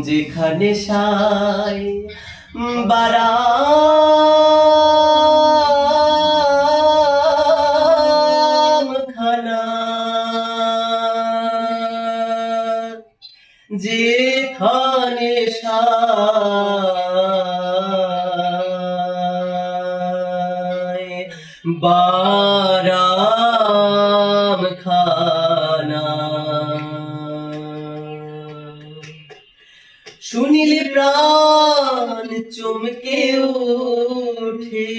যেখানে সাই বারাম খানা, যেখানে সাই বারাম খানা, শুনিলে প্রাণ চমকে ওঠে,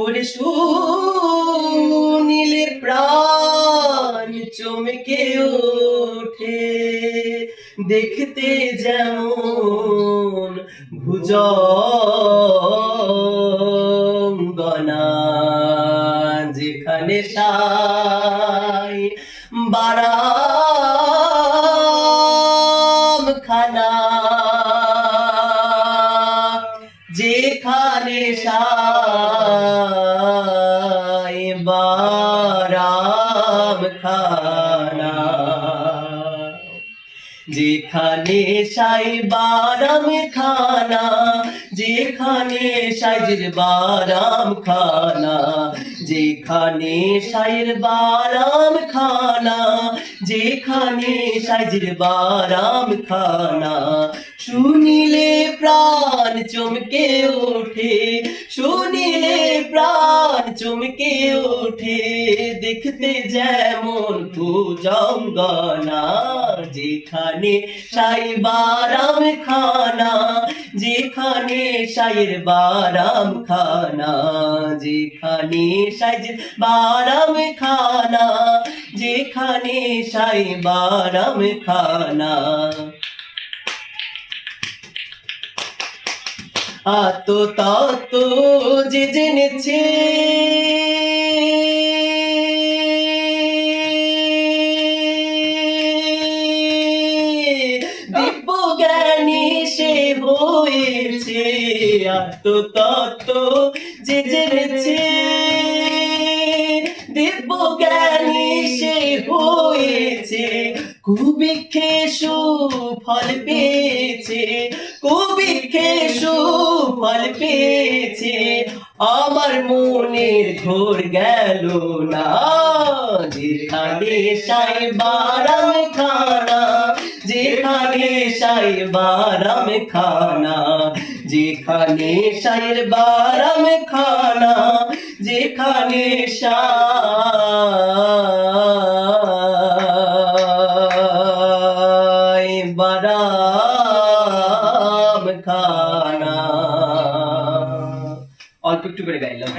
ওরে শুনিলে প্রাণ চমকে ওঠে, দেখতে যেমন ভুজঙ্গনা, যেখানে সাই বারাম খানা, যেখানে সাই বারাম খানা, যেখানে সাই বারাম খানা, যেখানে সাইজের বারাম খানা, যেখানে সাইর বারাম খানা, যেখানে সাইজের বারাম খানা, শুনিলে প্রাণ চমকে ওঠে, শুনিলে প্রাণ চমকে ওঠে, দেখতে যেমন ভুজঙ্গনা, যেখানে সাই বারাম খানা, যেখানে সাইর বারাম খানা, যেখানে সাইজের বারাম খানা, যেখানে সাই বারাম খানা। আত তত যে জেনেছে দিব্য জ্ঞানী সে হয়েছে, আত তত যে জেনেছে দিব্য জ্ঞানী সে হয়েছে, কুবিক্ষে সুফল পেয়েছে, কুবিক্ষে সুফল পেয়েছে, আমার মনের ঘোর গেল না, যেখানে সাই বারাম খানা, যেখানে সাই বারাম খানা, যেখানে সাইর বারাম খানা, যেখানে সাই বারাম খানা। অল্প একটু করে গাইলাম।